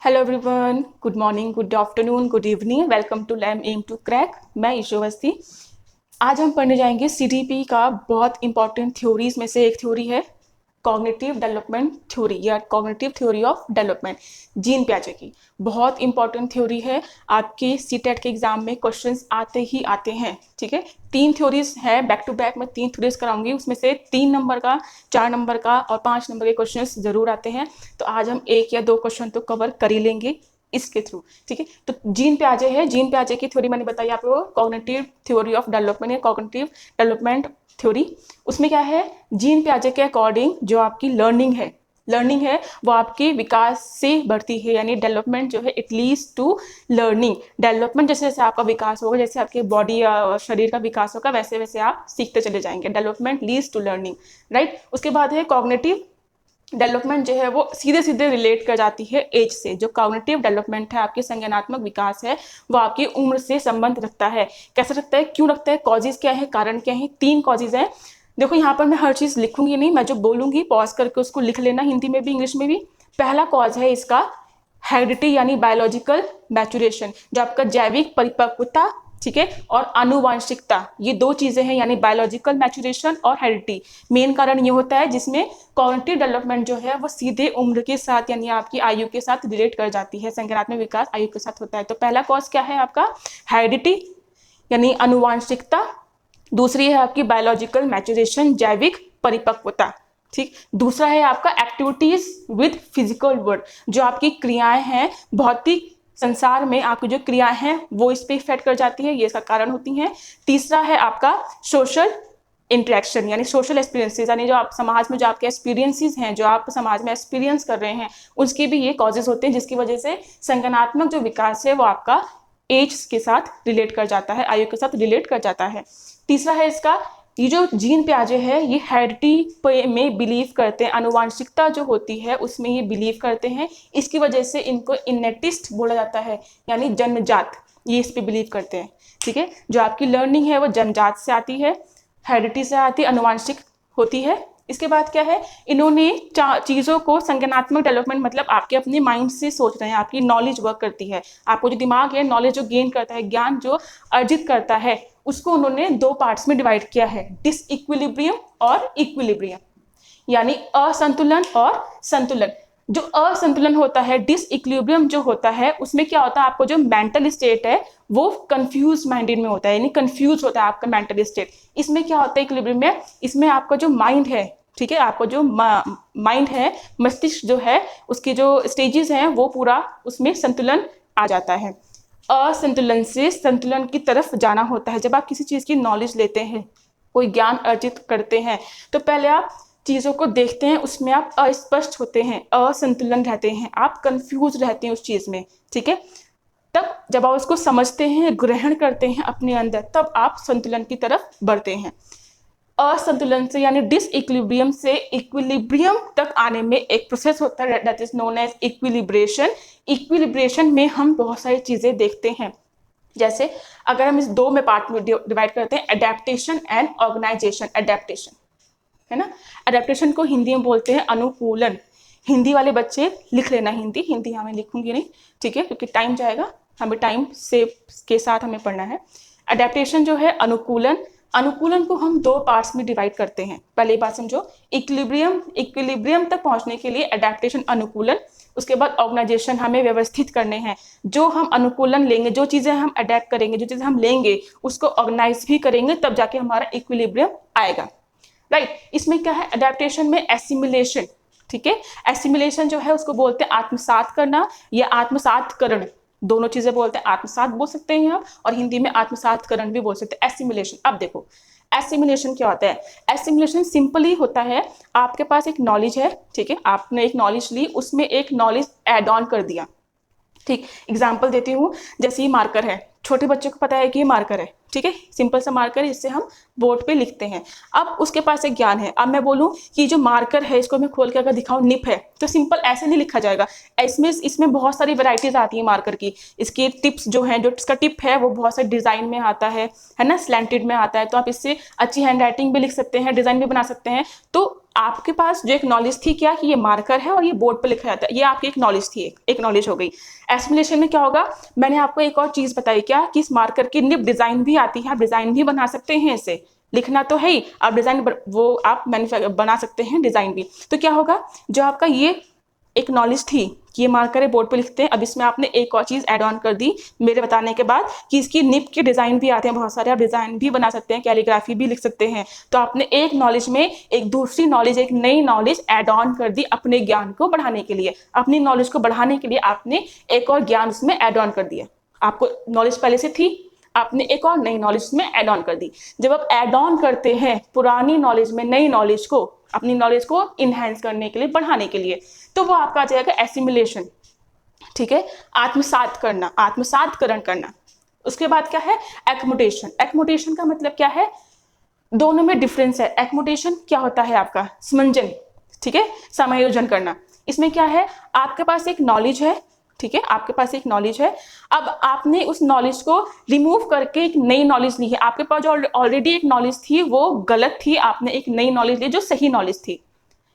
Hello everyone, good morning, good afternoon, good evening. Welcome to lam M to crack. मैं ईशो अवस्थी। आज हम पढ़ने जाएंगे सीडीपी का बहुत इंपॉर्टेंट थ्योरीज में से एक थ्योरी है कॉग्निटिव डेवलपमेंट थ्योरी या cognitive theory of development, Jean प्याजे की। बहुत इंपॉर्टेंट थ्योरी है। आपके सीटेट के एग्जाम में क्वेश्चंस आते ही आते हैं। ठीक है, 3 थ्योरीज है, बैक टू बैक मैं 3 थ्योरीज कराऊंगी। उसमें से 3 नंबर का, 4 नंबर का और 5 नंबर के क्वेश्चंस जरूर आते हैं। तो आज हम 1 या 2 क्वेश्चन तो कवर कर ही लेंगे इसके थ्रू। ठीक है, तो जीन प्याजे है, जीन प्याजे की थ्योरी मैंने बताई आपको, कॉग्निटिव थ्योरी ऑफ डेवलपमेंट या कॉग्निटिव डेवलपमेंट थ्योरी। उसमें क्या है, जीन प्याजे के अकॉर्डिंग जो आपकी लर्निंग है वो आपके विकास से बढ़ती है। यानी डेवलपमेंट जो है it leads to learning. Development जैसे जैसे आपका विकास होगा, जैसे आपके बॉडी या शरीर का विकास होगा, वैसे वैसे आप सीखते चले जाएंगे। Development leads to learning, right. उसके बाद है कॉग्निटिव डेवलपमेंट जो है वो सीधे सीधे रिलेट कर जाती है एज से। जो कॉग्निटिव डेवलपमेंट है, आपकी संज्ञानात्मक विकास है, वो आपकी उम्र से संबंध रखता है। कैसे रखता है, क्यों रखता है, कॉजेज क्या है, कारण क्या है। 3 कॉजेज हैं। देखो यहाँ पर मैं हर चीज लिखूंगी नहीं, मैं जो बोलूंगी पॉज करके उसको लिख लेना, हिंदी में भी इंग्लिश में भी। पहला कॉज है इसका हेरिडिटी यानी बायोलॉजिकल मैचुरेशन, जो आपका जैविक परिपक्वता, ठीक है, और आनुवांशिकता, ये 2 चीजें हैं। यानी बायोलॉजिकल मैचुरेशन और हेरिडिटी। मेन कारण ये होता है जिसमें कॉग्निटिव डेवलपमेंट जो है वो सीधे उम्र के साथ यानी आपकी आयु के साथ रिलेट कर जाती है। संज्ञानात्मक विकास आयु के साथ होता है। तो पहला कॉज क्या है आपका, हेरिडिटी यानी आनुवांशिकता। दूसरी है आपकी बायोलॉजिकल मैचुरेशन, जैविक परिपक्वता। ठीक, दूसरा है आपका एक्टिविटीज विद फिजिकल वर्ल्ड, जो आपकी क्रियाएं हैं भौतिक संसार में, आपकी जो क्रियाएं हैं वो इस पे इफेक्ट कर जाती है, ये इसका कारण होती हैं। तीसरा है आपका सोशल इंटरेक्शन यानी सोशल एक्सपीरियंसेस, यानी जो आप समाज में जो आपके एक्सपीरियंसेस हैं, जो आप समाज में एक्सपीरियंस कर रहे हैं, उसके भी ये कॉजेज होते हैं, जिसकी वजह से संज्ञानात्मक जो विकास है वो आपका एज के साथ रिलेट कर जाता है, आयु के साथ रिलेट कर जाता है। तीसरा है इसका, ये जो जीन प्याजे है ये हेरिडिटी में बिलीव करते हैं, आनुवांशिकता जो होती है उसमें ये बिलीव करते हैं। इसकी वजह से इनको इनेटिस्ट बोला जाता है, यानी जन्मजात, ये इस पे बिलीव करते हैं। ठीक है, जो आपकी लर्निंग है वो जन्मजात से आती है, हेरिडिटी से आती है, आनुवांशिक होती है। इसके बाद क्या है, इन्होंने चीज़ों को संज्ञानात्मक डेवलपमेंट मतलब आपके अपने माइंड से सोच रहे हैं, आपकी नॉलेज वर्क करती है। आपको जो दिमाग है, नॉलेज जो गेन करता है, ज्ञान जो अर्जित करता है, उसको उन्होंने 2 पार्ट्स में डिवाइड किया है, डिसइक्विलिब्रियम और इक्विलिब्रियम, यानी असंतुलन और संतुलन। जो असंतुलन होता है, डिसइक्विलिब्रियम जो होता है, उसमें क्या होता है, आपको जो मेंटल स्टेट है वो कंफ्यूज माइंडेड में होता है, यानी कंफ्यूज होता है आपका मेंटल स्टेट। इसमें क्या होता है इक्विलिब्रियम में, इसमें आपका जो माइंड है, ठीक है, आपको जो माइंड है, मस्तिष्क जो है, उसके जो स्टेजेस हैं वो पूरा उसमें संतुलन आ जाता है। असंतुलन से संतुलन की तरफ जाना होता है। जब आप किसी चीज की नॉलेज लेते हैं, कोई ज्ञान अर्जित करते हैं, तो पहले आप चीज़ों को देखते हैं, उसमें आप अस्पष्ट होते हैं, असंतुलन रहते हैं, आप कंफ्यूज रहते हैं उस चीज़ में। ठीक है, तब जब आप उसको समझते हैं, ग्रहण करते हैं अपने अंदर, तब आप संतुलन की तरफ बढ़ते हैं। असंतुलन से यानी डिसइक्विलिब्रियम से इक्विलिब्रियम तक आने में एक प्रोसेस होता है, that is known as equilibration. Equilibration में हम बहुत सारी चीज़ें देखते हैं। जैसे अगर हम इस 2 में पार्ट में डिवाइड करते हैं, एडेप्टेशन एंड ऑर्गेनाइजेशन। एडेप्टेशन है ना, एडेप्टेशन को हिंदी में बोलते हैं अनुकूलन। हिंदी वाले बच्चे लिख लेना, हिंदी यहाँ मैं लिखूंगी नहीं, ठीक है, क्योंकि टाइम जाएगा, हमें टाइम से के साथ हमें पढ़ना है। एडेप्टेशन जो है अनुकूलन, अनुकूलन को हम 2 पार्ट्स में डिवाइड करते हैं। पहली बात समझो, इक्विलिब्रियम तक पहुंचने के लिए एडेप्टेशन अनुकूलन, उसके बाद ऑर्गेनाइजेशन, हमें व्यवस्थित करने हैं। जो हम अनुकूलन लेंगे, जो चीज़ें हम अडेप्ट करेंगे, जो चीज़ें हम लेंगे, उसको ऑर्गेनाइज भी करेंगे, तब जाके हमारा इक्विलिब्रियम आएगा, राइट। इसमें क्या है, अडेप्टेशन में एसिमिलेशन, ठीक है, एसिमिलेशन जो है उसको बोलते हैं आत्मसात करना या आत्मसातकरण, दोनों चीजें बोलते हैं। आत्मसात बोल सकते हैं आप, और हिंदी में आत्मसातकरण भी बोल सकते हैं, एसिमिलेशन। अब देखो एसिमिलेशन क्या होता है, एसिमिलेशन सिंपली होता है, आपके पास एक नॉलेज है, ठीक है, आपने एक नॉलेज ली, उसमें एक नॉलेज एड ऑन कर दिया। ठीक, एग्जाम्पल देती हूँ, जैसे ये मार्कर है, छोटे बच्चों को पता है कि ये मार्कर है, ठीक है, सिंपल सा मार्कर है, इससे हम बोर्ड पे लिखते हैं। अब उसके पास एक ज्ञान है, अब मैं बोलूँ कि जो मार्कर है इसको मैं खोल के अगर दिखाऊँ निप है, तो सिंपल ऐसे नहीं लिखा जाएगा। इसमें बहुत सारी वैरायटीज आती है मार्कर की। इसकी टिप्स जो हैं, जो इसका टिप है वो बहुत सारे डिजाइन में आता है ना, स्लैंटेड में आता है, तो आप इससे अच्छी हैंड राइटिंग भी लिख सकते हैं, डिजाइन भी बना सकते हैं। तो आपके पास जो एक नॉलेज थी क्या कि ये मार्कर है और ये बोर्ड पे लिखा जाता है, ये आपकी एक नॉलेज थी, एक नॉलेज हो गई। एसिमुलेशन में क्या होगा, मैंने आपको एक और चीज बताई क्या कि इस मार्कर की निब डिजाइन भी आती है, आप डिजाइन भी बना सकते हैं इसे, लिखना तो है ही, आप डिजाइन वो आप बना सकते हैं डिजाइन भी। तो क्या होगा, जो आपका ये एक नॉलेज थी कि ये मार्कर है बोर्ड पे लिखते हैं, अब इसमें आपने एक और चीज ऐड ऑन कर दी मेरे बताने के बाद कि इसकी निब के डिजाइन भी आते हैं बहुत सारे, आप डिजाइन भी बना सकते हैं, कैलीग्राफी भी लिख सकते हैं। तो आपने एक नॉलेज में एक दूसरी नॉलेज, एक नई नॉलेज ऐड ऑन कर दी अपने ज्ञान को बढ़ाने के लिए, अपनी नॉलेज को बढ़ाने के लिए आपने एक और ज्ञान उसमें ऐड ऑन कर दिया। आपको नॉलेज पहले से थी, आपने एक और नई नॉलेज में ऐड ऑन कर दी। जब आप ऐड ऑन करते हैं पुरानी नॉलेज में नई नॉलेज को, अपनी नॉलेज को इनहेंस करने के लिए, बढ़ाने के लिए, तो वो आपका आ जाएगा एसिमुलेशन। ठीक है, आत्मसात करना, आत्मसातकरण करना। उसके बाद क्या है, एक्मोटेशन। एक्मोटेशन का मतलब क्या है, दोनों में डिफरेंस है। एक्मोटेशन क्या होता है आपका समंजन, ठीक है, समायोजन करना। इसमें क्या है, आपके पास एक नॉलेज है, ठीक है, आपके पास एक नॉलेज है, अब आपने उस नॉलेज को रिमूव करके एक नई नॉलेज ली है। आपके पास जो ऑलरेडी एक नॉलेज थी वो गलत थी, आपने एक नई नॉलेज ली जो सही नॉलेज थी,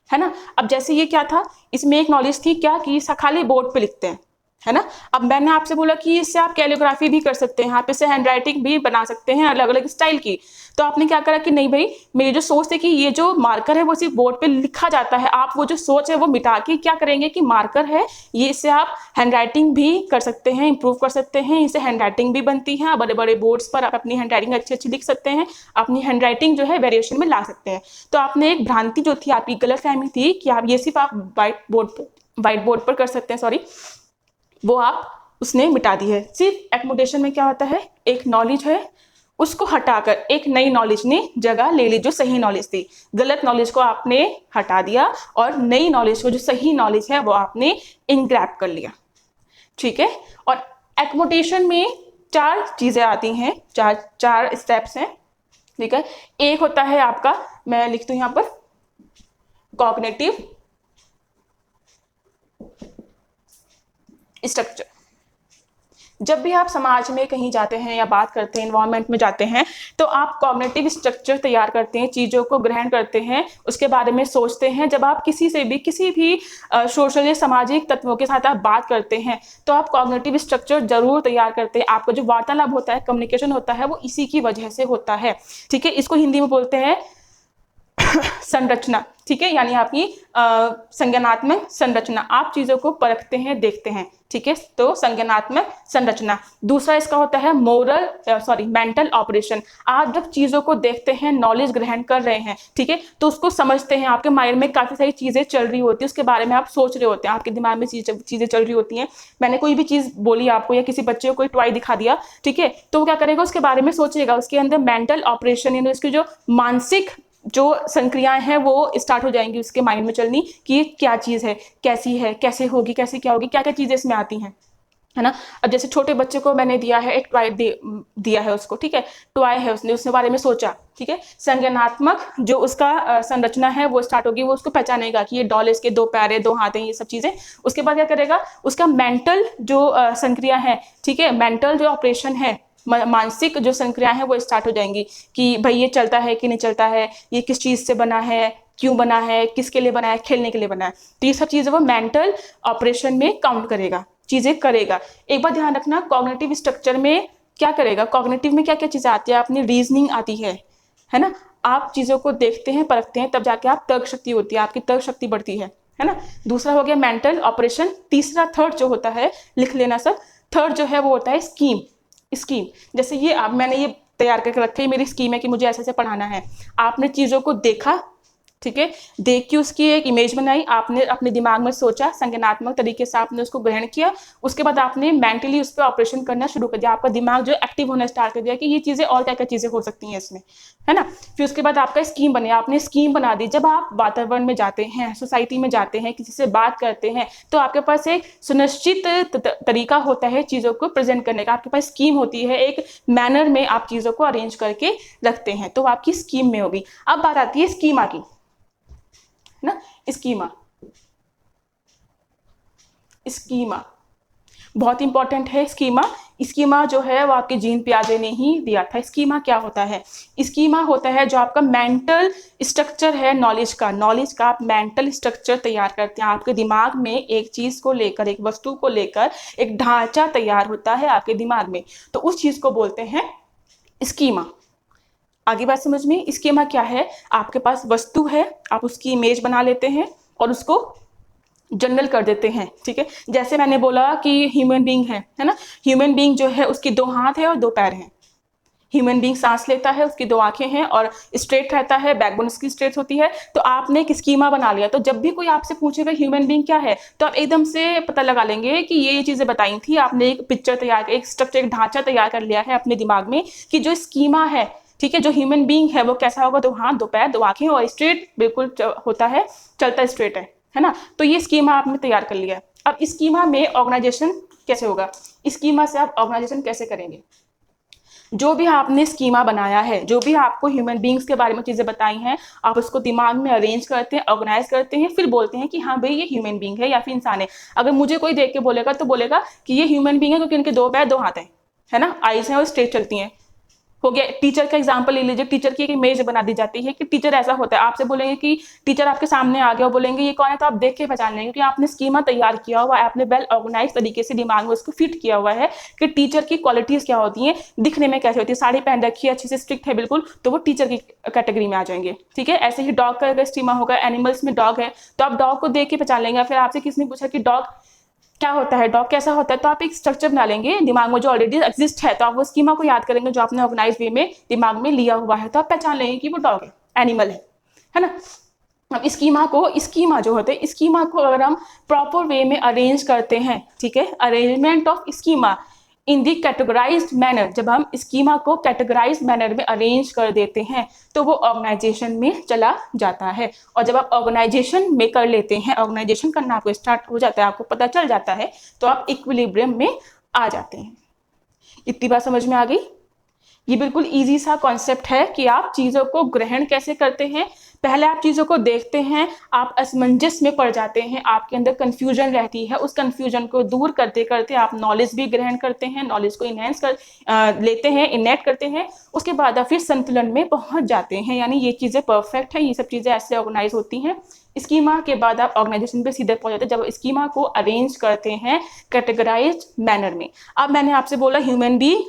है ना। अब जैसे ये क्या था, इसमें एक नॉलेज थी क्या कि खाली बोर्ड पे लिखते हैं, है ना। अब मैंने आपसे बोला कि इससे आप कैलियोग्राफी भी कर सकते हैं, आप इससे हैंडराइटिंग भी बना सकते हैं अलग अलग स्टाइल की। तो आपने क्या करा कि नहीं भाई, मेरी जो सोच है कि ये जो मार्कर है वो सिर्फ बोर्ड पे लिखा जाता है, आप वो जो सोच है वो मिटा के क्या करेंगे कि मार्कर है ये, इससे आप हैंडराइटिंग भी कर सकते हैं, इंप्रूव कर सकते हैं, इससे हैंडराइटिंग भी बनती है, बड़े बड़े बोर्ड्स पर आप अपनी हैंडराइटिंग अच्छी अच्छी लिख सकते हैं, अपनी हैंडराइटिंग जो है वेरिएशन में ला सकते हैं। तो आपने एक भ्रांति जो थी, आपकी गलतफहमी थी कि आप ये सिर्फ आप व्हाइट बोर्ड पर कर सकते हैं, सॉरी, वो आप उसने मिटा दी है। सिर्फ एक्मोडेशन में क्या होता है, एक नॉलेज है उसको हटाकर एक नई नॉलेज ने जगह ले ली जो सही नॉलेज थी, गलत नॉलेज को आपने हटा दिया और नई नॉलेज को, जो सही नॉलेज है वो आपने इनग्रैब कर लिया, ठीक है। और एक्मोडेशन में चार चीजें आती हैं, चार स्टेप्स हैं, ठीक है। एक होता है आपका, मैं लिखती हूं यहां पर, कॉग्निटिव स्ट्रक्चर। जब भी आप समाज में कहीं जाते हैं या बात करते हैं, इन्वायरमेंट में जाते हैं, तो आप कॉग्निटिव स्ट्रक्चर तैयार करते हैं, चीज़ों को ग्रहण करते हैं, उसके बारे में सोचते हैं। जब आप किसी भी सोशल या सामाजिक तत्वों के साथ आप बात करते हैं तो आप कॉग्निटिव स्ट्रक्चर जरूर तैयार करते हैं। आपका जो वार्तालाप होता है, कम्युनिकेशन होता है, वो इसी की वजह से होता है, ठीक है। इसको हिंदी में बोलते हैं संरचना, ठीक है, यानी आपकी संज्ञानात्मक संरचना। आप चीजों को परखते हैं, देखते हैं, ठीक है, तो संज्ञानात्मक संरचना। दूसरा इसका होता है मेंटल ऑपरेशन। आप जब चीजों को देखते हैं, नॉलेज ग्रहण कर रहे हैं, ठीक है, तो उसको समझते हैं, आपके माइंड में काफी सारी चीजें चल रही होती है, उसके बारे में आप सोच रहे होते हैं, आपके दिमाग में चीजें चल रही होती हैं। मैंने कोई भी चीज बोली आपको या किसी बच्चे को कोई टॉय दिखा दिया, ठीक है, तो वो क्या करेगा, उसके बारे में सोचेगा, उसके अंदर मेंटल ऑपरेशन यानी उसकी जो मानसिक जो संक्रियाएं हैं वो स्टार्ट हो जाएंगी उसके माइंड में चलनी कि ये क्या चीज है, कैसे होगी, कैसे क्या होगी, क्या क्या चीजें इसमें आती हैं, है ना। अब जैसे छोटे बच्चे को मैंने दिया है, एक टॉय दिया है उसको, ठीक है, टॉय है, उसने बारे में सोचा, ठीक है, संज्ञानात्मक जो उसका संरचना है वो स्टार्ट होगी, वो उसको पहचानेगा कि ये डॉल है, इसके दो पैर है, दो हाथ हैं, ये सब चीजें। उसके बाद क्या करेगा, उसका मेंटल जो संक्रिया है, ठीक है, मेंटल जो ऑपरेशन है, मानसिक जो संक्रियाएं हैं वो स्टार्ट हो जाएंगी कि भाई ये चलता है कि नहीं चलता है, ये किस चीज से बना है, क्यों बना है, किसके लिए बना है, खेलने के लिए बना है। तो ये सब चीजें वो मेंटल ऑपरेशन में काउंट करेगा, चीजें करेगा। एक बात ध्यान रखना, कॉग्निटिव स्ट्रक्चर में क्या करेगा, कॉग्निटिव में क्या क्या चीजें आती है, अपनी रीजनिंग आती है ना। आप चीजों को देखते हैं, परखते हैं, तब जाके आप तर्क शक्ति होती है, आपकी तर्क शक्ति बढ़ती है ना। दूसरा हो गया मेंटल ऑपरेशन। तीसरा, थर्ड जो होता है, लिख लेना सब, थर्ड जो है वो होता है स्कीम। जैसे ये मैंने ये तैयार करके रखी है, मेरी स्कीम है कि मुझे ऐसे ऐसे पढ़ाना है। आपने चीजों को देखा, ठीक है, देख के उसकी एक इमेज बनाई, आपने अपने दिमाग में सोचा, संज्ञानात्मक तरीके से आपने उसको ग्रहण किया, उसके बाद आपने मेंटली उस पर ऑपरेशन करना शुरू कर दिया, आपका दिमाग जो एक्टिव होना स्टार्ट कर दिया कि ये चीजें और क्या क्या चीजें हो सकती हैं इसमें, है ना। फिर उसके बाद आपका स्कीम बने, आपने स्कीम बना दी। जब आप वातावरण में जाते हैं, सोसाइटी में जाते हैं, किसी से बात करते हैं, तो आपके पास एक सुनिश्चित तरीका होता है चीजों को प्रेजेंट करने का, आपके पास स्कीम होती है, एक मैनर में आप चीजों को अरेंज करके रखते हैं, तो आपकी स्कीम में होगी। अब बात आती है स्कीमा की, ना, स्कीमा बहुत इंपॉर्टेंट है। स्कीमा स्कीमा जो है वो आपके जीन पियाजे ने ही दिया था। स्कीमा क्या होता है? स्कीमा होता है जो आपका मेंटल स्ट्रक्चर है नॉलेज का आप मेंटल स्ट्रक्चर तैयार करते हैं। आपके दिमाग में एक चीज को लेकर, एक वस्तु को लेकर एक ढांचा तैयार होता है आपके दिमाग में, तो उस चीज को बोलते हैं स्कीमा। आगे बात समझ में? स्कीमा क्या है? आपके पास वस्तु है, आप उसकी इमेज बना लेते हैं और उसको जनरल कर देते हैं, ठीक है। जैसे मैंने बोला कि ह्यूमन बीइंग है ना, ह्यूमन बीइंग जो है उसकी 2 हाथ है और 2 पैर हैं। ह्यूमन बीइंग सांस लेता है, उसकी 2 आंखें हैं और स्ट्रेट रहता है, बैकबोन उसकी स्ट्रेट होती है। तो आपने एक स्कीमा बना लिया, तो जब भी कोई आपसे पूछेगा ह्यूमन बीइंग क्या है, तो आप एकदम से पता लगा लेंगे कि ये चीजें बताई थी। आपने एक पिक्चर तैयार, एक स्ट्रक्चर, एक ढांचा तैयार कर लिया है अपने दिमाग में कि जो स्कीमा है, ठीक है, जो ह्यूमन बीइंग है वो कैसा होगा, 2 हाथ, 2 पैर, 2 आंखें और स्ट्रेट बिल्कुल होता है, चलता स्ट्रेट है ना। तो ये स्कीमा आपने तैयार कर लिया है। अब स्कीमा में ऑर्गेनाइजेशन कैसे होगा? स्कीमा से आप ऑर्गेनाइजेशन कैसे करेंगे? जो भी आपने स्कीमा बनाया है, जो भी आपको ह्यूमन बीइंग्स के बारे में चीजें बताई हैं, आप उसको दिमाग में अरेंज करते हैं, ऑर्गेनाइज करते हैं, फिर बोलते हैं कि हाँ भाई ये ह्यूमन बीइंग है या फिर इंसान है। अगर मुझे कोई देख के बोलेगा तो बोलेगा कि ये ह्यूमन बीइंग है क्योंकि इनके 2 पैर 2 हाथ हैं, है ना, आईज हैं और स्ट्रेट चलती हैं। हो गया। टीचर का एग्जांपल ले लीजिए, टीचर की एक इमेज बना दी जाती है कि टीचर ऐसा होता है। आपसे बोलेंगे कि टीचर आपके सामने आ गया और बोलेंगे ये कौन है, तो आप देख के पहचान लेंगे क्योंकि आपने स्कीमा तैयार किया हुआ है, आपने वेल ऑर्गेनाइज तरीके से दिमाग में उसको फिट किया हुआ है कि टीचर की क्वालिटीज क्या होती हैं, दिखने में कैसे होती है, साड़ी पहन रखी है, अच्छे से स्ट्रिक्ट है बिल्कुल, तो वो टीचर की कैटेगरी में आ जाएंगे, ठीक है। ऐसे ही डॉग का अगर स्कीमा होगा, एनिमल्स में डॉग है तो आप डॉग को देख के पहचान लेंगे। फिर आपसे किसने पूछा कि डॉग क्या होता है, डॉग कैसा होता है, तो आप एक स्ट्रक्चर बना लेंगे दिमाग में जो ऑलरेडी एग्जिस्ट है, तो आप वो स्कीमा को याद करेंगे जो आपने ऑर्गेनाइज वे में दिमाग में लिया हुआ है, तो आप पहचान लेंगे कि वो डॉग है, एनिमल है ना। अब स्कीमा जो होते हैं, स्कीमा को अगर हम प्रॉपर वे में अरेंज करते हैं, ठीक है, arrangement of schema in the categorised manner, जब हम स्कीमा को कैटेगराइज्ड मैनर में अरेंज कर देते हैं तो वो ऑर्गेनाइजेशन में चला जाता है। और जब आप ऑर्गेनाइजेशन में कर लेते हैं, ऑर्गेनाइजेशन करना आपको स्टार्ट हो जाता है, आपको पता चल जाता है, तो आप इक्विलिब्रियम में आ जाते हैं। इतनी बात समझ में आ गई? ये बिल्कुल इजी सा कॉन्सेप्ट है कि आप चीज़ों को ग्रहण कैसे करते हैं। पहले आप चीज़ों को देखते हैं, आप असमंजस में पड़ जाते हैं, आपके अंदर कन्फ्यूजन रहती है, उस कन्फ्यूजन को दूर करते करते आप नॉलेज भी ग्रहण करते हैं, नॉलेज को इनहेंस कर लेते हैं, इनेट करते हैं, उसके बाद आप फिर संतुलन में पहुंच जाते हैं। यानी ये चीज़ें परफेक्ट है, ये सब चीज़ें ऐसे ऑर्गेनाइज होती हैं। स्कीमा के बाद आप ऑर्गेनाइजेशन पे सीधे पहुंच जाते हैं जब स्कीमा को अरेंज करते हैं कैटेगराइज्ड मैनर में। अब मैंने आपसे बोला ह्यूमन बीइंग,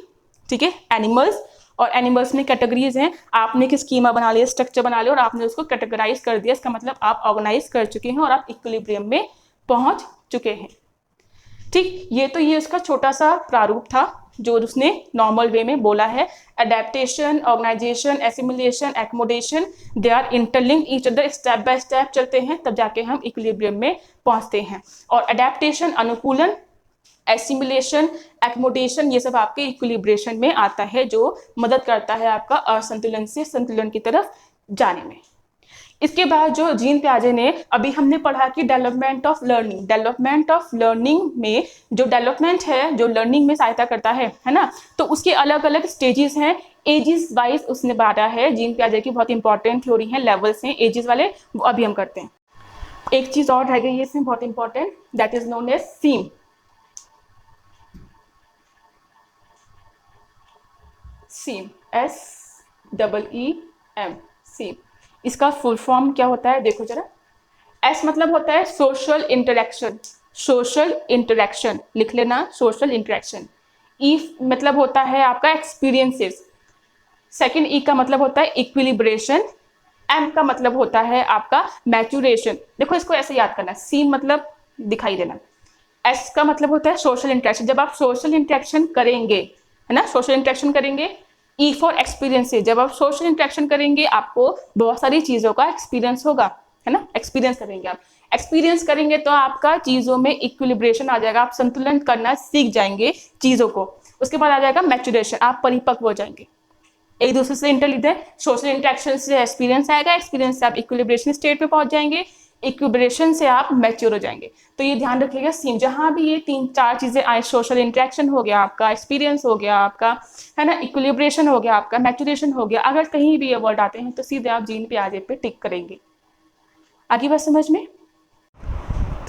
ठीक है, एनिमल्स, और एनिमल्स में कैटेगरीज हैं। आपने एक स्कीमा बना लिया, स्ट्रक्चर बना लिया और आपने उसको कैटेगराइज कर दिया, इसका मतलब आप ऑर्गेनाइज कर चुके हैं और आप इक्विलिब्रियम में पहुंच चुके हैं, ठीक। ये उसका छोटा सा प्रारूप था जो उसने नॉर्मल वे में बोला है। Adaptation, organisation, assimilation, accommodation, they are interlinked each other, step by step चलते हैं तब जाके हम इक्विलिब्रियम में पहुंचते हैं। और अडेप्टेशन अनुकूलन, एसिमिलेशन, एक्मोडेशन, ये सब आपके इक्विलिब्रेशन में आता है, जो मदद करता है आपका असंतुलन से संतुलन की तरफ जाने में। इसके बाद जो जीन पियाजे ने, अभी हमने पढ़ा कि डेवलपमेंट ऑफ लर्निंग में जो डेवलपमेंट है, जो लर्निंग में सहायता करता है ना, तो उसके अलग अलग स्टेजेस हैं, एजेस वाइज उसने बांटा है। जीन पियाजे की बहुत इंपॉर्टेंट थ्योरी है, लेवल्स हैं एजेस वाले, वो अभी हम करते हैं। एक चीज और रह गई है इसमें बहुत important, that is known as seem. Seem, SEEM, seem. इसका फुल फॉर्म क्या होता है, देखो जरा। एस मतलब होता है सोशल इंटरेक्शन, सोशल इंटरेक्शन लिख लेना, सोशल इंटरेक्शन। ई मतलब होता है आपका एक्सपीरियंसेस। सेकंड ई का मतलब होता है इक्विलिब्रेशन। एम का मतलब होता है आपका मैच्योरेशन। देखो इसको ऐसे याद करना, सी मतलब दिखाई देना, एस का मतलब होता है सोशल इंटरेक्शन। जब आप सोशल इंटरेक्शन करेंगे, है ना, सोशल इंटरेक्शन करेंगे। ई फॉर एक्सपीरियंसेस, जब आप सोशल इंटरेक्शन करेंगे आपको बहुत सारी चीजों का एक्सपीरियंस होगा, है ना, एक्सपीरियंस करेंगे आप। एक्सपीरियंस करेंगे तो आपका चीजों में इक्विलिब्रेशन आ जाएगा, आप संतुलन करना सीख जाएंगे चीजों को। उसके बाद आ जाएगा मैच्योरेशन, आप परिपक्व हो जाएंगे। एक दूसरे से इंटरलिंक्ड है, सोशल इंटरेक्शन से एक्सपीरियंस आएगा, एक्सपीरियंस से आप इक्विलिब्रेशन स्टेट पे पहुंच जाएंगे, इक्विलिब्रेशन से आप मैच्योर हो जाएंगे। तो ये ध्यान रखिएगा, सीम जहां भी ये 3-4 चीजें आए, सोशल इंटरेक्शन हो गया आपका, एक्सपीरियंस हो गया आपका, है ना, इक्विलिब्रेशन हो गया आपका, मैच्योरेशन हो गया, अगर कहीं भी ये वर्ड आते हैं तो सीधे आप जीन पियाजे पे टिक करेंगे। आगे बात समझ में?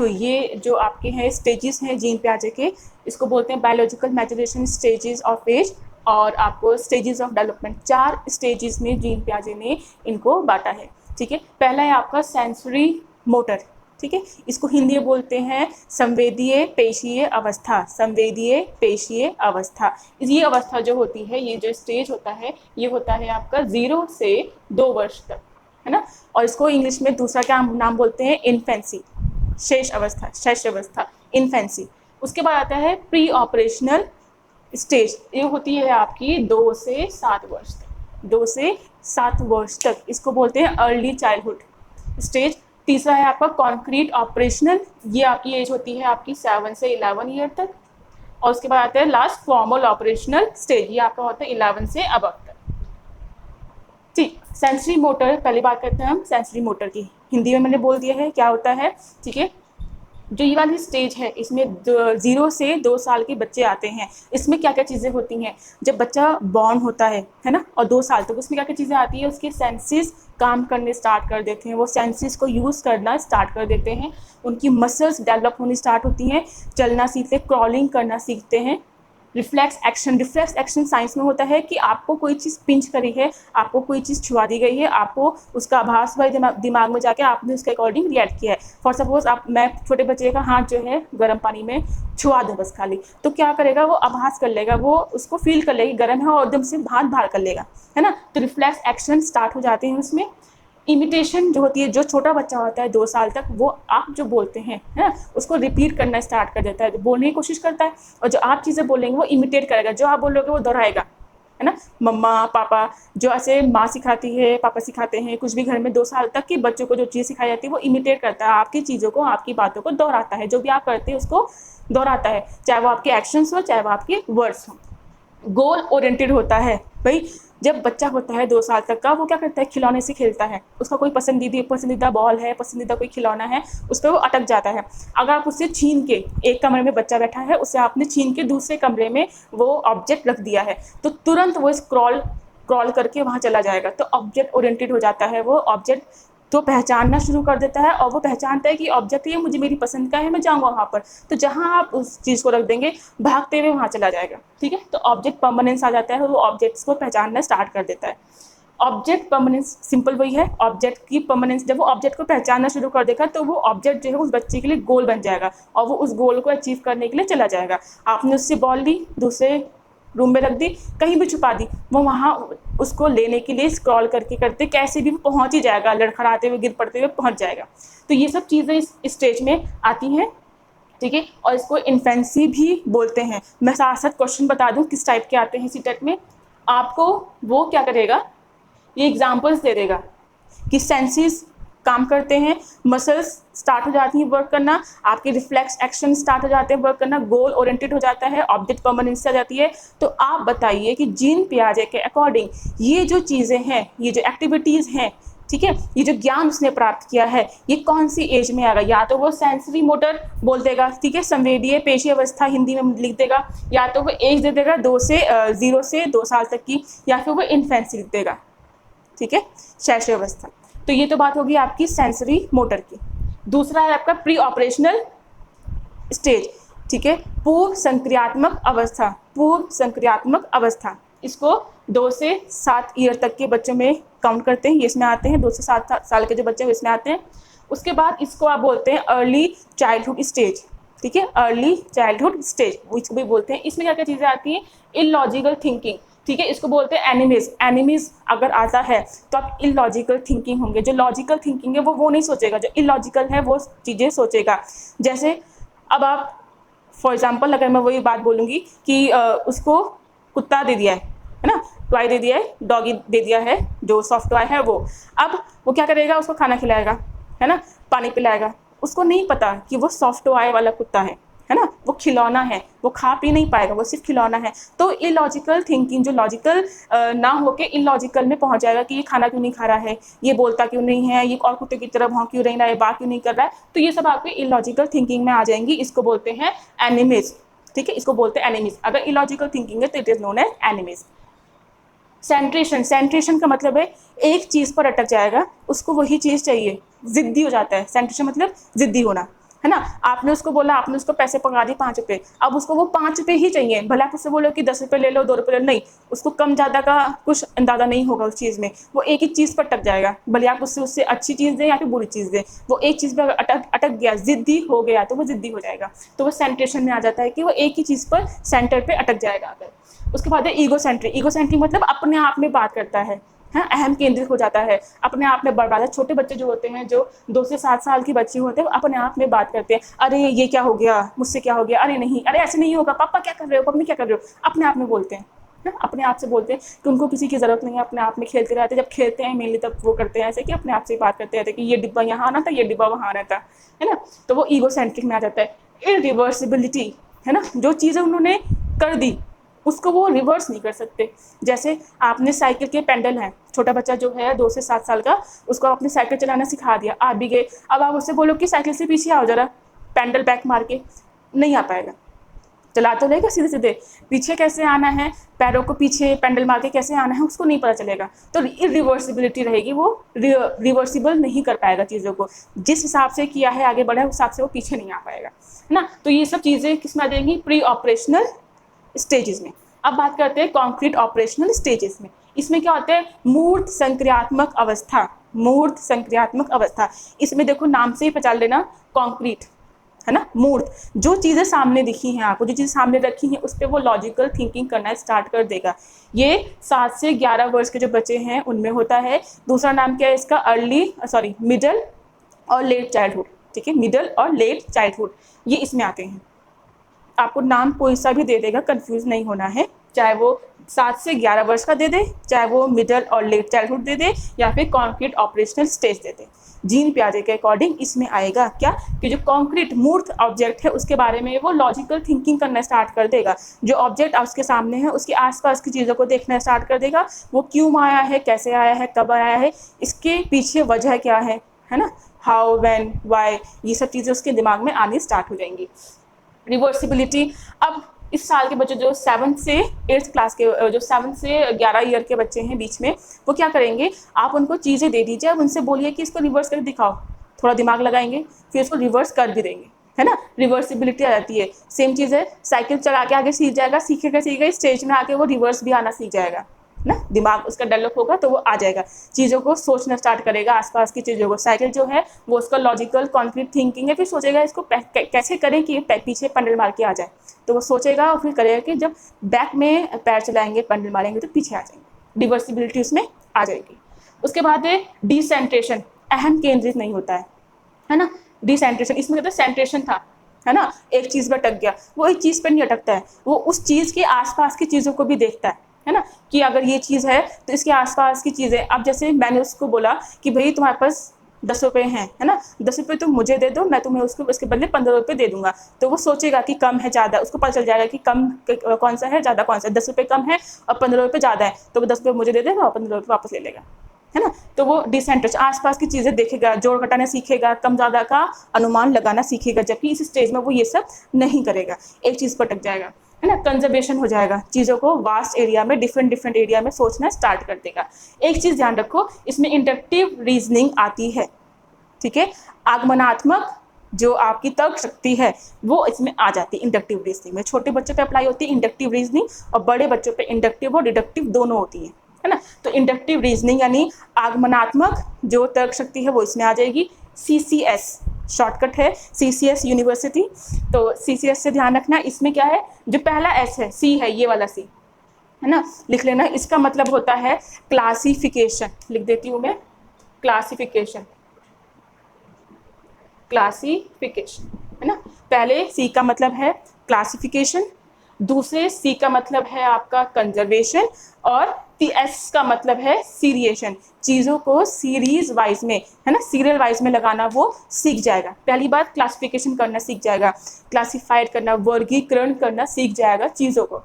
तो ये जो आपके हैं स्टेजेस हैं जीन पियाजे के, इसको बोलते हैं biological maturation stages of age, और आपको स्टेजेस ऑफ डेवलपमेंट, 4 स्टेजेस में जीन पियाजे ने इनको बांटा है। ठीक है, पहला है आपका सेंसरी मोटर। ठीक है, इसको हिंदी में बोलते हैं संवेदीय पेशीय अवस्था। संवेदीय पेशीय अवस्था, ये अवस्था जो होती है, ये जो स्टेज होता है, ये होता है आपका 0 से 2 वर्ष तक, है ना। और इसको इंग्लिश में दूसरा क्या नाम बोलते हैं, इन्फेंसी, शेष अवस्था, शैशव अवस्था, इन्फेंसी। उसके बाद आता है प्री ऑपरेशनल स्टेज, ये होती है आपकी 2 से 7 वर्ष तक, 2 से 7 वर्ष तक, इसको बोलते हैं अर्ली चाइल्डहुड स्टेज। तीसरा है आपका कॉन्क्रीट ऑपरेशनल, ये आपकी एज होती है आपकी 7 से 11 ईयर तक। और उसके बाद आता है लास्ट फॉर्मल ऑपरेशनल स्टेज, ये आपका होता है 11 से अब तक। ठीक, सेंसरी मोटर, पहली बात करते हैं हम सेंसरी मोटर की। हिंदी में मैंने बोल दिया है क्या होता है। ठीक है, जो ये वाली स्टेज है, इसमें 0 से 2 साल के बच्चे आते हैं। इसमें क्या क्या चीज़ें होती हैं, जब बच्चा बॉर्न होता है ना, और 2 साल तक उसमें क्या क्या चीज़ें आती हैं, उसके सेंसेस काम करने स्टार्ट कर देते हैं, वो सेंसेस को यूज़ करना स्टार्ट कर देते हैं, उनकी मसल्स डेवलप होनी स्टार्ट होती हैं, चलना सीखते, क्रॉलिंग करना सीखते हैं। रिफ्लेक्स एक्शन साइंस में होता है कि आपको कोई चीज़ पिंच करी है, आपको कोई चीज़ छुआ दी गई है, आपको उसका आभास हुआ दिमाग में जाके आपने उसके अकॉर्डिंग रिएक्ट किया है। फॉर सपोज मैं छोटे बच्चे का हाथ जो है गर्म पानी में छुआ दूँ बस खाली, तो क्या करेगा, वो आभास कर लेगा, वो उसको फील कर लेगा गर्म है और एकदम से हाथ बाहर कर लेगा, है ना। तो रिफ्लेक्स एक्शन स्टार्ट हो जाते हैं उसमें। इमिटेशन जो होती है, जो छोटा बच्चा होता है 2 साल तक, वो आप जो बोलते हैं, है ना, उसको रिपीट करना स्टार्ट कर देता है, बोलने की कोशिश करता है, और जो आप चीज़ें बोलेंगे वो इमिटेट करेगा, जो आप बोलोगे वो दोहराएगा, है ना। मम्मा पापा, जो ऐसे माँ सिखाती है, पापा सिखाते हैं, कुछ भी घर में 2 साल तक के बच्चों को जो चीज़ सिखाई जाती है वो इमिटेट करता है, आपकी चीज़ों को, आपकी बातों को दोहराता है, जो भी आप करते हैं उसको दोहराता है, चाहे वो आपके एक्शंस हो, चाहे वो आपके वर्ड्स हो। गोल ओरिएंटेड होता है भाई। जब बच्चा होता है 2 साल तक का, वो क्या करता है, खिलौने से खेलता है, उसका कोई पसंदीदा बॉल है, पसंदीदा कोई खिलौना है, उस पर वो अटक जाता है। अगर आप उससे छीन के, एक कमरे में बच्चा बैठा है, उससे आपने छीन के दूसरे कमरे में वो ऑब्जेक्ट रख दिया है, तो तुरंत वो क्रॉल करके वहाँ चला जाएगा। तो ऑब्जेक्ट ओरिएंटेड हो जाता है, वो ऑब्जेक्ट तो पहचानना शुरू कर देता है, और वो पहचानता है कि ऑब्जेक्ट ये मुझे, मेरी पसंद का है, मैं जाऊँगा वहाँ पर। तो जहाँ आप उस चीज़ को रख देंगे, भागते हुए वहाँ चला जाएगा। ठीक है, तो ऑब्जेक्ट परमानेंस आ जाता है, वो ऑब्जेक्ट्स को पहचानना स्टार्ट कर देता है। ऑब्जेक्ट परमानेंस सिंपल वही है, ऑब्जेक्ट की परमानेंस, जब वो ऑब्जेक्ट को पहचानना शुरू कर देगा, तो वो ऑब्जेक्ट जो है उस बच्चे के लिए गोल बन जाएगा, और वो उस गोल को अचीव करने के लिए चला जाएगा। आपने उससे बॉल ली, दूसरे रूम में रख दी, कहीं भी छुपा दी, वो वहाँ उसको लेने के लिए स्क्रॉल करके करते कैसे भी वो पहुँच ही जाएगा, लड़खड़ाते हुए, गिर पड़ते हुए पहुँच जाएगा। तो ये सब चीज़ें इस स्टेज में आती हैं। ठीक है, और इसको इन्फेंसी भी बोलते हैं। मैं साथ साथ क्वेश्चन बता दूं किस टाइप के आते हैं सीटेट में। आपको वो क्या करेगा, ये एग्जाम्पल्स दे देगा कि सेंसेस काम करते हैं, मसल्स स्टार्ट हो जाती हैं वर्क करना, आपके रिफ्लेक्स एक्शन स्टार्ट हो जाते हैं वर्क करना, गोल ओरिएंटेड हो जाता है, ऑब्जेक्ट परमानेंस आ जाती है। तो आप बताइए कि जीन पियाजे के अकॉर्डिंग ये जो चीज़ें हैं, ये जो एक्टिविटीज़ हैं, ठीक है, ये जो ज्ञान उसने प्राप्त किया है, ये कौन सी एज में आएगा। या तो वो सेंसरी मोटर बोल देगा, ठीक है, संवेदीय पेशी अवस्था हिंदी में लिख देगा, या तो वो एज दे देगा 0 से 2 साल तक की, या फिर वो इन्फेंसी लिख देगा। ठीक है, शैशव अवस्था। तो ये तो बात होगी आपकी सेंसरी मोटर की। दूसरा है आपका प्री ऑपरेशनल स्टेज। ठीक है, पूर्व संक्रियात्मक अवस्था। पूर्व संक्रियात्मक अवस्था, इसको 2 से 7 ईयर तक के बच्चों में काउंट करते हैं, ये इसमें आते हैं, 2 से 7 साल के जो बच्चे हैं इसमें आते हैं। उसके बाद इसको आप बोलते हैं अर्ली चाइल्डहुड स्टेज। ठीक है, अर्ली चाइल्डहुड स्टेज इसको भी बोलते हैं। इसमें क्या क्या चीज़ें आती हैं, इलॉजिकल थिंकिंग। ठीक है, इसको बोलते हैं एनिमीज अगर आता है तो आप इलॉजिकल थिंकिंग होंगे। जो लॉजिकल थिंकिंग है वो नहीं सोचेगा, जो इलॉजिकल है वो चीज़ें सोचेगा। जैसे अब आप फॉर एग्जाम्पल अगर मैं वही बात बोलूँगी कि उसको कुत्ता दे दिया है ना, टॉय दे दिया है, डॉगी दे दिया है, जो सॉफ्ट टॉय है वो, अब वो क्या करेगा, उसको खाना खिलाएगा, है ना, पानी पिलाएगा। उसको नहीं पता कि वो सॉफ्ट टॉय वाला कुत्ता है ना, वो खिलौना है, वो खा पी नहीं पाएगा, वो सिर्फ खिलौना है। तो इलॉजिकल थिंकिंग, जो लॉजिकल ना होके इलॉजिकल में पहुंच जाएगा कि ये खाना क्यों नहीं खा रहा है, ये बोलता क्यों नहीं है, ये और कुत्ते की तरह भौंक क्यों रहा है, बात क्यों नहीं कर रहा है। तो ये सब आपके इलॉजिकल थिंकिंग में आ जाएंगी, इसको बोलते हैं एनिमीज। ठीक है, इसको बोलते हैं एनिमीज। अगर इलॉजिकल थिंकिंग है तो it is known as animism. Centration का मतलब है एक चीज़ पर अटक जाएगा, उसको वही चीज़ चाहिए, जिद्दी हो जाता है। सेंट्रेशन मतलब जिद्दी होना। है ना। आपने उसको बोला, आपने उसको पैसे पकड़ा दिए 5 रुपये, अब उसको वो 5 रुपये ही चाहिए, भले आप उससे बोलो कि 10 रुपये ले लो, 2 रुपये ले लो, नहीं, उसको कम ज़्यादा का कुछ अंदाज़ा नहीं होगा उस चीज़ में, वो एक ही चीज़ पर अटक जाएगा, भले आप उससे उससे अच्छी चीज़ दें या फिर बुरी चीज़ दें, वो एक चीज़ पर अटक गया, ज़िद्दी हो गया, तो वो ज़िद्दी हो जाएगा, तो वो सेंट्रेशन में आ जाता है कि वो एक ही चीज़ पर सेंटर पर अटक जाएगा अगर। उसके बाद है ईगो सेंट्रिक। ईगो सेंट्रिक मतलब अपने आप में बात करता है, अहम केंद्रित हो जाता है, अपने आप में बर्बाद है। छोटे बच्चे जो होते हैं, जो 2 से 7 साल की बच्चे होते हैं, वो अपने आप में बात करते हैं, अरे ये क्या हो गया, मुझसे क्या हो गया, अरे नहीं, अरे ऐसे नहीं होगा, पापा क्या कर रहे हो, मम्मी क्या कर रहे हो, अपने आप में बोलते हैं, अपने आप से बोलते हैं कि उनको किसी की ज़रूरत नहीं है, अपने आप में खेलते रहते हैं। जब खेलते हैं मेनली तब वो करते हैं ऐसे कि अपने आप से बात करते रहते हैं कि ये डिब्बा यहाँ आना था, ये डिब्बा वहाँ आना था, है ना। तो वो ईगो सेंट्रिक में आ जाता है। इरिवर्सिबिलिटी, है ना, जो चीज़ें उन्होंने कर दी उसको वो रिवर्स नहीं कर सकते। जैसे आपने साइकिल के पेंडल हैं, छोटा बच्चा जो है 2 से 7 साल का, उसको आपने साइकिल चलाना सिखा दिया, आप भी गए, अब आप उससे बोलो कि साइकिल से पीछे आओ जरा, पेंडल बैक मार के, नहीं आ पाएगा, चला तो लेगा सीधे सीधे, पीछे कैसे आना है, पैरों को पीछे पेंडल मार के कैसे आना है, उसको नहीं पता चलेगा। तो इरिवर्सिबिलिटी रहेगी, वो रिवर्सिबल नहीं कर पाएगा चीज़ों को, जिस हिसाब से किया है आगे बढ़ा, उस हिसाब से वो पीछे नहीं आ पाएगा, है ना। तो ये सब चीज़ें किस में आ जाएंगी, प्री ऑपरेशनल स्टेजेस में। अब बात करते हैं कॉन्क्रीट ऑपरेशनल स्टेजेस में। इसमें क्या होता है, मूर्त संक्रियात्मक अवस्था। मूर्त संक्रियात्मक अवस्था, इसमें देखो नाम से ही पहचान लेना, कॉन्क्रीट, है ना, मूर्त, जो चीज़ें सामने दिखी हैं आपको, जो चीज़ें सामने रखी हैं उस पर वो लॉजिकल थिंकिंग करना स्टार्ट कर देगा। ये 7 से 11 वर्ष के जो बच्चे हैं उनमें होता है। दूसरा नाम क्या है इसका, मिडल और लेट चाइल्डहुड, ठीक है, मिडल और लेट चाइल्डहुड, ये इसमें आते हैं। आपको नाम कोई सा भी दे देगा, कंफ्यूज नहीं होना है, चाहे वो 7 से 11 वर्ष का दे दे, चाहे वो मिडल और लेट चाइल्डहुड दे दे, या फिर कॉन्क्रीट ऑपरेशनल स्टेज दे दे। जीन पियाजे के अकॉर्डिंग इसमें आएगा क्या, कि जो कॉन्क्रीट मूर्त ऑब्जेक्ट है उसके बारे में वो लॉजिकल थिंकिंग करना स्टार्ट कर देगा। जो ऑब्जेक्ट उसके सामने है उसके आसपास की चीज़ों को देखना स्टार्ट कर देगा, वो क्यों आया है, कैसे आया है, कब आया है, इसके पीछे वजह क्या है ना, हाउ, व्हेन, व्हाई, ये सब चीज़ें उसके दिमाग में आनी स्टार्ट हो जाएंगी। रिवर्सिबिलिटी, अब इस साल के बच्चे जो 7 से 8th क्लास के, जो 7 से 11 ईयर के बच्चे हैं बीच में, वो क्या करेंगे, आप उनको चीज़ें दे दीजिए, अब उनसे बोलिए कि इसको रिवर्स करके दिखाओ, थोड़ा दिमाग लगाएंगे, फिर इसको रिवर्स कर भी देंगे, है ना। रिवर्सिबिलिटी आ जाती है। सेम चीज़ है, साइकिल चला के आगे सीख जाएगा, सीखेगा, स्टेज में आके वो रिवर्स भी आना सीख जाएगा ना, दिमाग उसका डेवलप होगा तो वो आ जाएगा, चीज़ों को सोचना स्टार्ट करेगा, आसपास की चीज़ों को। साइकिल जो है वो उसका लॉजिकल कॉन्क्रीट थिंकिंग है, फिर सोचेगा इसको कैसे करें कि पीछे पेंडल मार के आ जाए, तो वो सोचेगा और फिर करेगा कि जब बैक में पैर चलाएंगे, पेंडल मारेंगे तो पीछे आ जाएंगे, रिवर्सिबिलिटी उसमें आ जाएगी। उसके बाद है डिसेंट्रेशन, अहम केंद्रित नहीं होता है ना। डिसेंट्रेशन, इसमें कहते हैं सेंट्रेशन था, है ना, एक चीज़ पर अटक गया, वो एक चीज़ पर नहीं अटकता है, वो उस चीज़ के आसपास की चीज़ों को भी देखता है ना, कि अगर ये चीज़ है तो इसके आसपास की चीज़ें। अब जैसे मैंने उसको बोला कि भाई तुम्हारे पास 10 रुपये हैं, है ना, 10 रुपये तुम मुझे दे दो, मैं तुम्हें उसको उसके बदले 15 रुपये दे दूंगा, तो वो सोचेगा कि कम है ज़्यादा, उसको पता चल जाएगा कि कम कौन सा है, ज़्यादा कौन सा है, 10 रुपये कम है और 15 रुपये ज़्यादा है, तो वो 10 रुपये मुझे दे देगा और 15 रुपये वापस ले लेगा, है ना। तो वो डिसेंट्रेशन, आसपास की चीज़ें देखेगा, जोड़ घटाना सीखेगा, कम ज़्यादा का अनुमान लगाना सीखेगा, जबकि इस स्टेज में वो ये सब नहीं करेगा, एक चीज़ पर अटक जाएगा, है ना। कंजर्वेशन हो जाएगा, चीज़ों को वास्ट एरिया में, डिफरेंट एरिया में सोचना स्टार्ट कर देगा। एक चीज़ ध्यान रखो, इसमें इंडक्टिव रीजनिंग आती है, ठीक है, आगमनात्मक जो आपकी तर्क शक्ति है वो इसमें आ जाती है इंडक्टिव रीजनिंग में। छोटे बच्चों पे अप्लाई होती है इंडक्टिव रीजनिंग, और बड़े बच्चों पे इंडक्टिव और डिडक्टिव दोनों होती है ना। तो इंडक्टिव रीजनिंग यानी आगमनात्मक जो तर्क शक्ति है वो इसमें आ जाएगी। CCS शॉर्टकट है, CCS यूनिवर्सिटी। तो CCS से ध्यान रखना, इसमें क्या है, जो पहला S है, C है, ये वाला C, है ना, लिख लेना। इसका मतलब होता है क्लासिफिकेशन, लिख देती हूँ मैं, क्लासिफिकेशन, है ना। पहले C का मतलब है क्लासिफिकेशन, दूसरे C का मतलब है आपका कंजर्वेशन, और S का मतलब है सीरिएशन, चीज़ों को सीरीज वाइज में, है ना, सीरियल वाइज में लगाना वो सीख जाएगा। पहली बात क्लासिफिकेशन करना सीख जाएगा, क्लासिफाइड करना, वर्गीकरण करना सीख जाएगा चीज़ों को,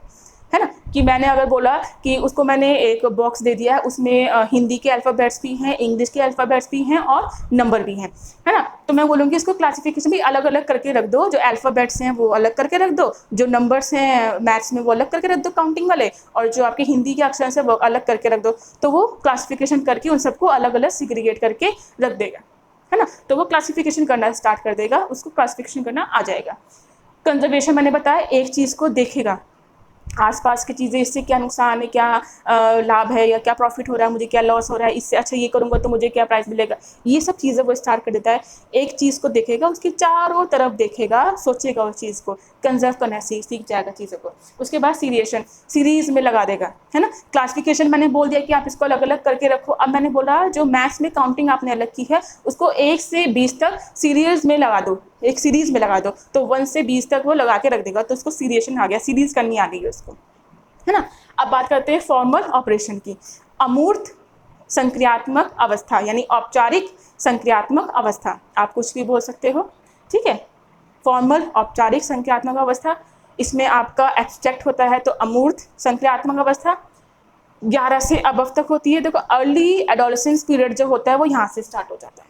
है ना। कि मैंने अगर बोला कि उसको मैंने एक बॉक्स दे दिया है, उसमें हिंदी के अल्फ़ाबेट्स भी हैं, इंग्लिश के अल्फ़ाबेट्स भी हैं और नंबर भी हैं, है ना। तो मैं बोलूँगी इसको क्लासिफिकेशन भी अलग अलग करके रख दो, जो अल्फ़ाबेट्स हैं वो अलग करके रख दो, जो नंबर्स हैं मैथ्स में वो अलग करके रख दो काउंटिंग वाले, और जो आपके हिंदी के अक्षर हैं वो अलग करके रख दो। तो वो क्लासिफिकेशन करके उन सबको अलग अलग सिग्रीगेट करके रख देगा, है ना। तो वो क्लासिफिकेशन करना स्टार्ट कर देगा, उसको क्लासिफिकेशन करना आ जाएगा। कंजर्वेशन मैंने बताया, एक चीज़ को देखेगा, आसपास की चीज़ें, इससे क्या नुकसान है, क्या लाभ है, या क्या प्रॉफिट हो रहा है, मुझे क्या लॉस हो रहा है, इससे अच्छा ये करूँगा तो मुझे क्या प्राइस मिलेगा, ये सब चीज़ें वो स्टार्ट कर देता है। एक चीज़ को देखेगा, उसकी चारों तरफ देखेगा, सोचेगा उस चीज़ को, कंजर्व करना सीख जाएगा चीज़ों को। उसके बाद सीरिएशन, सीरीज में लगा देगा, है ना। क्लासिफिकेशन मैंने बोल दिया कि आप इसको अलग अलग करके रखो। अब मैंने बोला जो मैथ्स में काउंटिंग आपने अलग की है, उसको 1 से 20 तक सीरीज में लगा दो, एक सीरीज में लगा दो, तो 1 से 20 तक वो लगा के रख देगा, तो उसको सीरिएशन आ गया, सीरीज करनी आ गई उसको, है ना। अब बात करते हैं फॉर्मल ऑपरेशन की। अमूर्त संक्रियात्मक अवस्था यानी औपचारिक संक्रियात्मक अवस्था, आप कुछ भी बोल सकते हो, ठीक है। फॉर्मल औपचारिक संक्रियात्मक अवस्था, इसमें आपका एब्स्ट्रैक्ट होता है, तो अमूर्त संक्रियात्मक अवस्था 11 से अबव तक होती है। देखो अर्ली एडोलेसेंस पीरियड जो होता है वो यहाँ से स्टार्ट हो जाता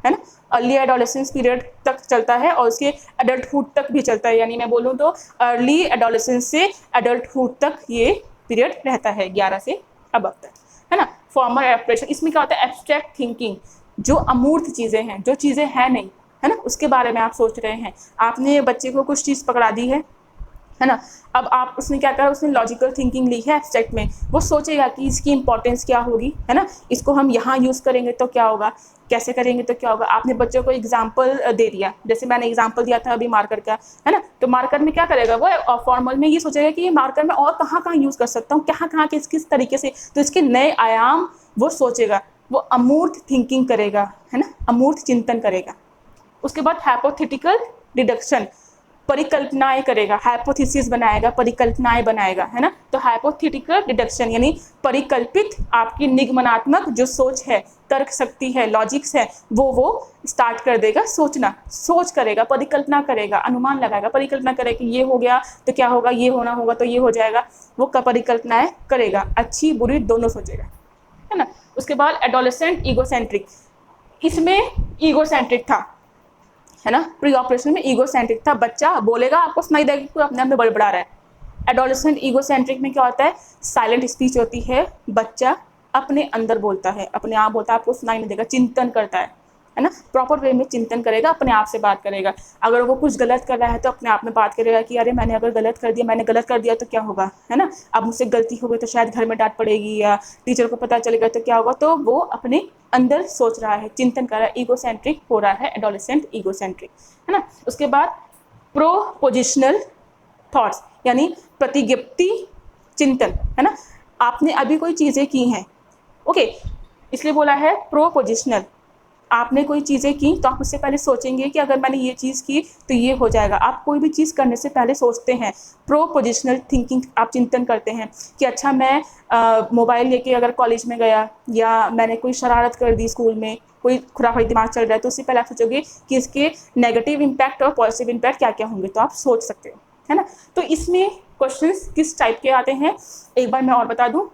है ना। अर्ली एडोलेसेंस पीरियड तक चलता है और उसके एडल्टहुड तक भी चलता है, यानी मैं बोलूँ तो अर्ली एडोलेसेंस से एडल्टहुड तक ये पीरियड रहता है 11 से अबव तक, है ना। फॉर्मल ऑपरेशन, इसमें क्या होता है, एब्स्ट्रैक्ट थिंकिंग, जो अमूर्त चीज़ें हैं, जो चीज़ें हैं नहीं, है ना, उसके बारे में आप सोच रहे हैं। आपने बच्चे को कुछ चीज़ पकड़ा दी है ना। अब आप उसने क्या करा, उसने लॉजिकल थिंकिंग ली है एब्स्ट्रैक्ट में, वो सोचेगा कि इसकी इंपॉर्टेंस क्या होगी, है ना, इसको हम यहाँ यूज़ करेंगे तो क्या होगा, कैसे करेंगे तो क्या होगा। आपने बच्चों को एग्जाम्पल दे दिया, जैसे मैंने एग्जाम्पल दिया था अभी मार्कर का, है ना, तो मार्कर में क्या करेगा वो, फॉर्मल में ये सोचेगा कि ये मार्कर में और कहाँ कहाँ यूज़ कर सकता हूँ, कहाँ किस तरीके से, तो इसके नए आयाम वो सोचेगा, वो अमूर्त थिंकिंग करेगा, है ना, अमूर्त चिंतन करेगा। उसके बाद हाइपोथेटिकल डिडक्शन, परिकल्पनाएं करेगा, हाइपोथेसिस बनाएगा, परिकल्पनाएं बनाएगा, है ना। तो हाइपोथेटिकल डिडक्शन यानी परिकल्पित आपकी निगमनात्मक जो सोच है, तर्क शक्ति है, लॉजिक्स है, वो स्टार्ट कर देगा सोचना, सोच करेगा, परिकल्पना करेगा, अनुमान लगाएगा, परिकल्पना करेगा कि ये हो गया तो क्या होगा, ये होना होगा तो ये हो जाएगा, वो परिकल्पनाएं करेगा, अच्छी बुरी दोनों सोचेगा, है ना। उसके बाद एडोलेसेंट ईगोसेंट्रिक, इसमें ईगोसेंट्रिक था, है ना, प्री ऑपरेशन में ईगोसेंट्रिक था, बच्चा बोलेगा आपको सुनाई देगा कि अपने आप में बड़बड़ा रहा है। एडोलेसेंट ईगोसेंट्रिक में क्या होता है, साइलेंट स्पीच होती है, बच्चा अपने अंदर बोलता है, अपने आप बोलता है, आपको सुनाई नहीं देगा, चिंतन करता है ना, प्रॉपर वे में चिंतन करेगा, अपने आप से बात करेगा। अगर वो कुछ गलत कर रहा है तो अपने आप में बात करेगा कि अरे मैंने अगर गलत कर दिया, मैंने गलत कर दिया तो क्या होगा, है ना, अब मुझसे गलती हो गई तो शायद घर में डांट पड़ेगी या टीचर को पता चलेगा तो क्या होगा, तो वो अपने अंदर सोच रहा है, चिंतन कर रहा है, ईगोसेंट्रिक हो रहा है, एडोलेसेंट ईगोसेंट्रिक, है ना। उसके बाद प्रोपोजिशनल थॉट्स यानी प्रतिज्ञप्ति चिंतन, है ना, आपने अभी कोई चीज़ें की हैं, ओके, इसलिए बोला है प्रोपोजिशनल, आपने कोई चीज़ें की तो आप उससे पहले सोचेंगे कि अगर मैंने ये चीज़ की तो ये हो जाएगा, आप कोई भी चीज़ करने से पहले सोचते हैं, प्रोपोजिशनल थिंकिंग आप चिंतन करते हैं कि अच्छा मैं मोबाइल लेके अगर कॉलेज में गया या मैंने कोई शरारत कर दी स्कूल में, कोई खुराफाती दिमाग चल रहा है, तो उससे पहले आप सोचोगे कि इसके नेगेटिव इम्पैक्ट और पॉजिटिव इम्पैक्ट क्या क्या होंगे, तो आप सोच सकते हो, है ना। तो इसमें क्वेश्चंस किस टाइप के आते हैं, एक बार मैं और बता दूं,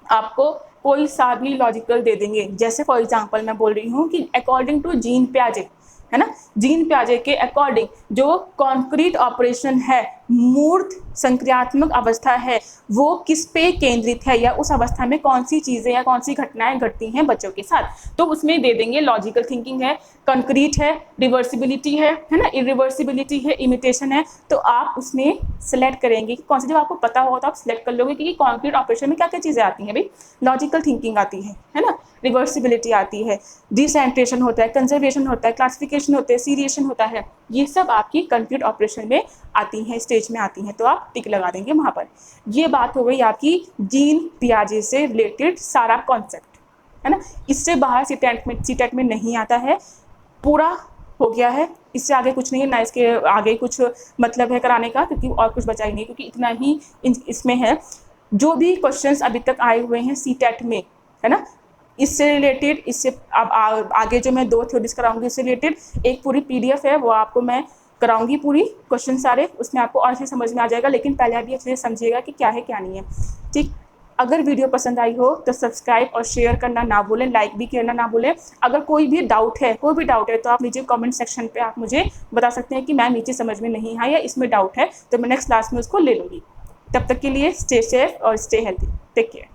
आपको कोई सा भी लॉजिकल दे देंगे, जैसे फॉर एग्जांपल मैं बोल रही हूँ कि अकॉर्डिंग टू जीन पियाजे, है ना, जीन पियाजे के अकॉर्डिंग जो कॉन्क्रीट ऑपरेशन है, मूर्त संक्रियात्मक अवस्था है, वो किस पे केंद्रित है या उस अवस्था में कौन सी चीज़ें या कौन सी घटनाएं घटती हैं बच्चों के साथ, तो उसमें दे देंगे लॉजिकल थिंकिंग है, कंक्रीट है, रिवर्सिबिलिटी है ना, इरिवर्सिबिलिटी है, इमिटेशन है, तो आप उसमें सेलेक्ट करेंगे कि कौन सी, जब आपको पता होगा तो आप सिलेक्ट कर लोगे कि कॉन्क्रीट ऑपरेशन में क्या क्या चीज़ें आती हैं भाई, लॉजिकल थिंकिंग आती है ना, रिवर्सिबिलिटी आती है, डिसेंट्रेशन होता है, कंजर्वेशन होता है, क्लासिफिकेशन होता है, सीरिएशन होता है, ये सब आपकी कंक्रीट ऑपरेशन में आती हैं, स्टेज में आती हैं, तो आप टिक लगा देंगे वहाँ पर। ये बात हो गई आपकी जीन पियाजे से रिलेटेड सारा कॉन्सेप्ट, है ना, इससे बाहर सीटेट में नहीं आता है, पूरा हो गया है, इससे आगे कुछ नहीं है, ना इसके आगे कुछ मतलब है कराने का, क्योंकि और कुछ बचा ही नहीं, क्योंकि इतना ही इसमें है। जो भी क्वेश्चंस अभी तक आए हुए हैं सीटेट में, है ना, इससे रिलेटेड, इससे अब आगे जो मैं 2 थ्योरीज कराऊंगी इससे रिलेटेड एक पूरी PDF है, वो आपको मैं कराऊंगी पूरी, क्वेश्चन सारे, उसमें आपको और अच्छे समझ में आ जाएगा, लेकिन पहले अभी अच्छे से समझिएगा कि क्या है क्या नहीं है, ठीक। अगर वीडियो पसंद आई हो तो सब्सक्राइब और शेयर करना ना भूलें, लाइक भी करना ना भूलें। अगर कोई भी डाउट है तो आप नीचे कमेंट सेक्शन पे आप मुझे बता सकते हैं कि मैम नीचे समझ में नहीं आया या इसमें डाउट है, तो मैं नेक्स्ट क्लास में उसको ले लूँगी। तब तक के लिए स्टे सेफ और स्टे हेल्थी, टेक केयर।